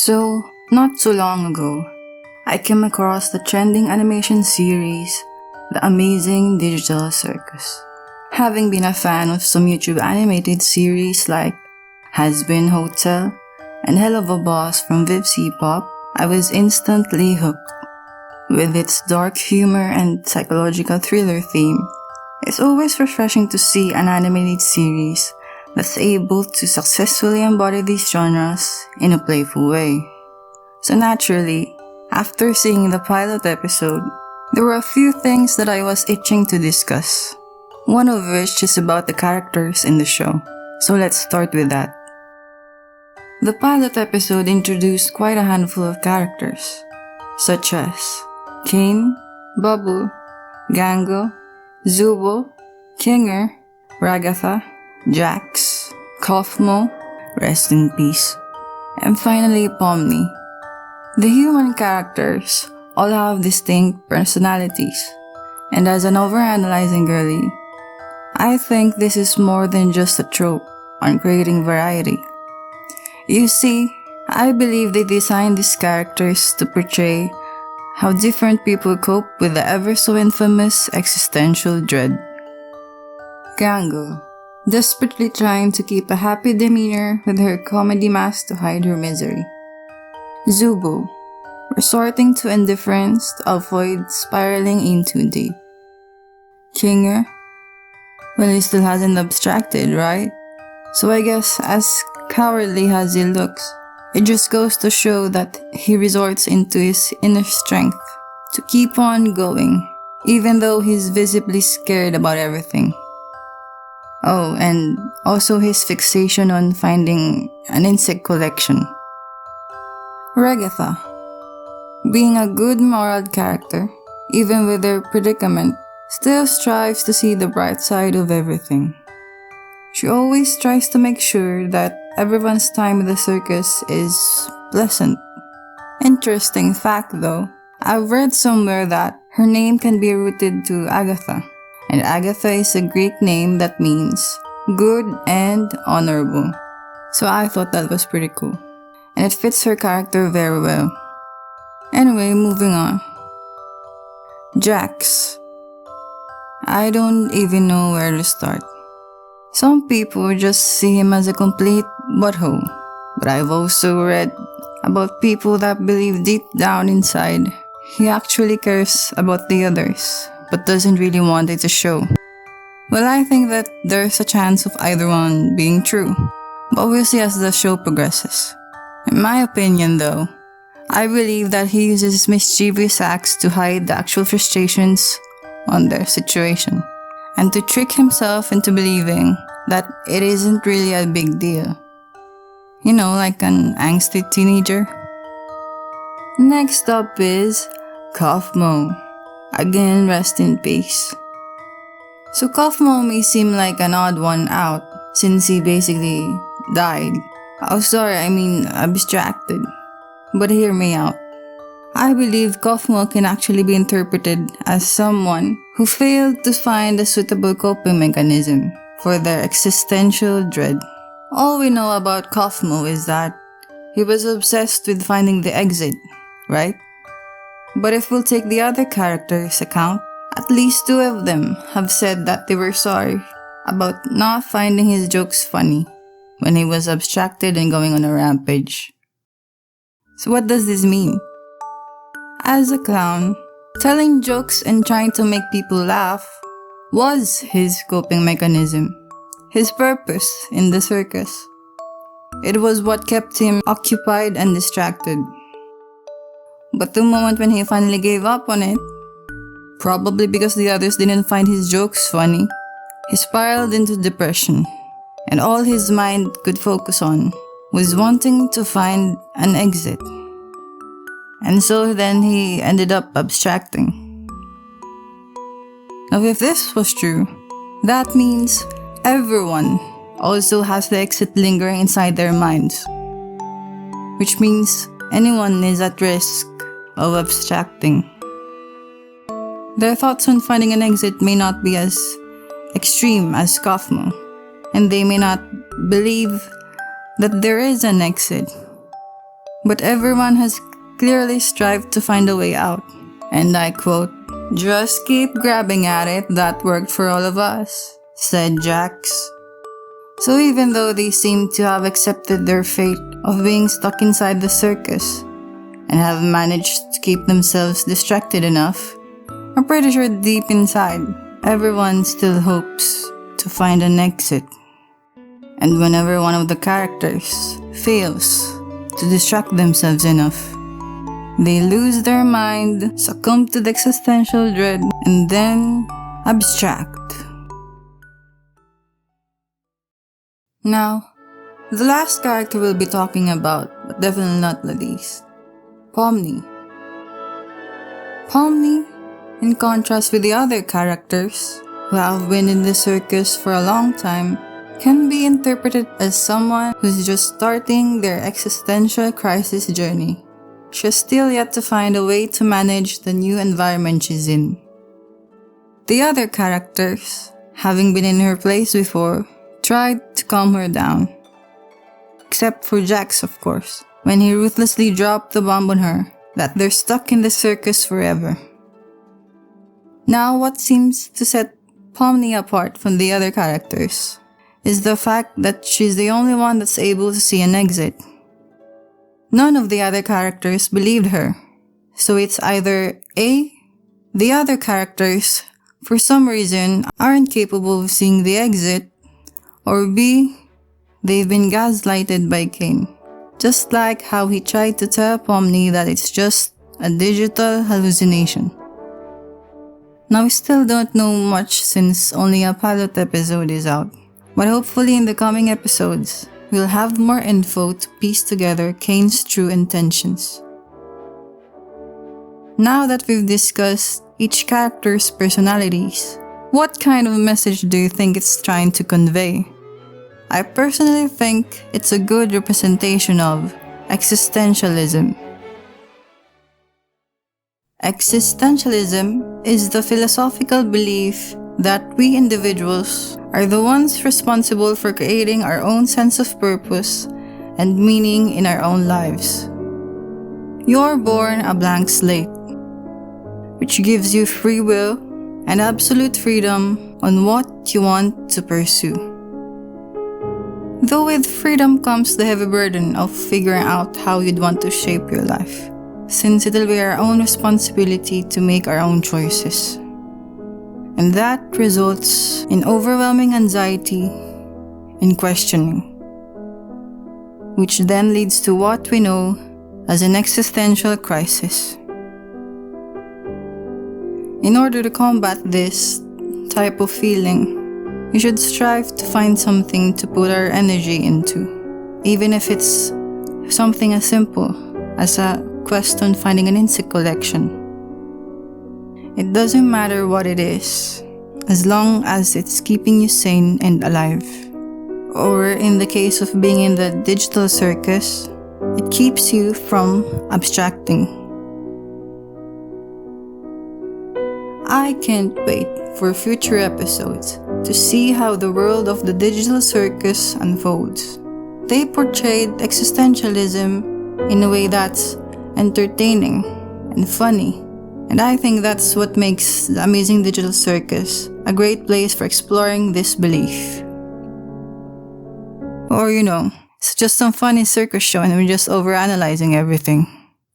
Not so long ago, I came across the trending animation series, The Amazing Digital Circus. Having been a fan of some YouTube animated series like Has Been Hotel and Hell of a Boss from Viv's Pop, I was instantly hooked. With its dark humor and psychological thriller theme, it's always refreshing to see an animated series that's able to successfully embody these genres in a playful way. So naturally, after seeing the pilot episode, there were a few things that I was itching to discuss. One of which is about the characters in the show. So let's start with that. The pilot episode introduced quite a handful of characters, such as Kane, Bubble, Gango, Zubo, Kinger, Ragatha, Jax, Kaufmo, rest in peace, and finally Pomni. The human characters all have distinct personalities, and as an overanalyzing girly, I think this is more than just a trope on creating variety. You see, I believe they designed these characters to portray how different people cope with the ever so infamous existential dread. Gango, desperately trying to keep a happy demeanor with her comedy mask to hide her misery. Zubo, resorting to indifference to avoid spiraling into deep. Kinger, well, he still hasn't abstracted, right? So I guess as cowardly as he looks, it just goes to show that he resorts into his inner strength to keep on going, even though he's visibly scared about everything. Oh, and also his fixation on finding an insect collection. Ragatha, being a good moral character, even with their predicament, still strives to see the bright side of everything. She always tries to make sure that everyone's time at the circus is pleasant. Interesting fact though, I've read somewhere that her name can be rooted to Agatha, and Agatha is a Greek name that means good and honorable. So I thought that was pretty cool, and it fits her character very well. Anyway, moving on. Jax. I don't even know where to start. Some people just see him as a complete butthole, but I've also read about people that believe deep down inside he actually cares about the others, but doesn't really want it to show. Well, I think that there's a chance of either one being true, but we'll see as the show progresses. In my opinion though, I believe that he uses mischievous acts to hide the actual frustrations on their situation, and to trick himself into believing that it isn't really a big deal. You know, like an angsty teenager. Next up is Kaufmo. Again, rest in peace. So Kaufmo may seem like an odd one out, since he basically died. Abstracted. But hear me out. I believe Kaufmo can actually be interpreted as someone who failed to find a suitable coping mechanism for their existential dread. All we know about Kaufmo is that he was obsessed with finding the exit, right? But if we'll take the other characters' account, at least two of them have said that they were sorry about not finding his jokes funny when he was abstracted and going on a rampage. So what does this mean? As a clown, telling jokes and trying to make people laugh was his coping mechanism, his purpose in the circus. It was what kept him occupied and distracted. But the moment when he finally gave up on it, probably because the others didn't find his jokes funny, he spiraled into depression, and all his mind could focus on was wanting to find an exit. And so then he ended up abstracting. Now if this was true, that means everyone also has the exit lingering inside their minds, which means anyone is at risk of abstracting. Their thoughts on finding an exit may not be as extreme as Kaufmo, and they may not believe that there is an exit. But everyone has clearly strived to find a way out. And I quote, "Just keep grabbing at it, that worked for all of us," said Jax. So even though they seem to have accepted their fate of being stuck inside the circus and have managed to keep themselves distracted enough, I'm pretty sure deep inside, everyone still hopes to find an exit. And whenever one of the characters fails to distract themselves enough, they lose their mind, succumb to the existential dread, and then abstract. Now, the last character we'll be talking about, but definitely not the least, Pomni. Pomni, in contrast with the other characters who have been in the circus for a long time, can be interpreted as someone who's just starting their existential crisis journey. She's still yet to find a way to manage the new environment she's in. The other characters, having been in her place before, tried to calm her down. Except for Jax, of course, when he ruthlessly dropped the bomb on her that they're stuck in the circus forever. Now, what seems to set Pomni apart from the other characters is the fact that she's the only one that's able to see an exit. None of the other characters believed her, so it's either A, the other characters, for some reason, aren't capable of seeing the exit, or B, they've been gaslighted by Kane. Just like how he tried to tell Pomni that it's just a digital hallucination. Now we still don't know much since only a pilot episode is out, but hopefully in the coming episodes, we'll have more info to piece together Kane's true intentions. Now that we've discussed each character's personalities, what kind of message do you think it's trying to convey? I personally think it's a good representation of existentialism. Existentialism is the philosophical belief that we individuals are the ones responsible for creating our own sense of purpose and meaning in our own lives. You're born a blank slate, which gives you free will and absolute freedom on what you want to pursue. Though with freedom comes the heavy burden of figuring out how you'd want to shape your life, since it'll be our own responsibility to make our own choices. And that results in overwhelming anxiety and questioning, which then leads to what we know as an existential crisis. In order to combat this type of feeling, we should strive to find something to put our energy into, even if it's something as simple as a quest on finding an insect collection. It doesn't matter what it is, as long as it's keeping you sane and alive. Or in the case of being in the digital circus, it keeps you from abstracting. I can't wait for future episodes to see how the world of the digital circus unfolds. They portrayed existentialism in a way that's entertaining and funny, and I think that's what makes the Amazing Digital Circus a great place for exploring this belief. Or it's just some funny circus show and we're just overanalyzing everything.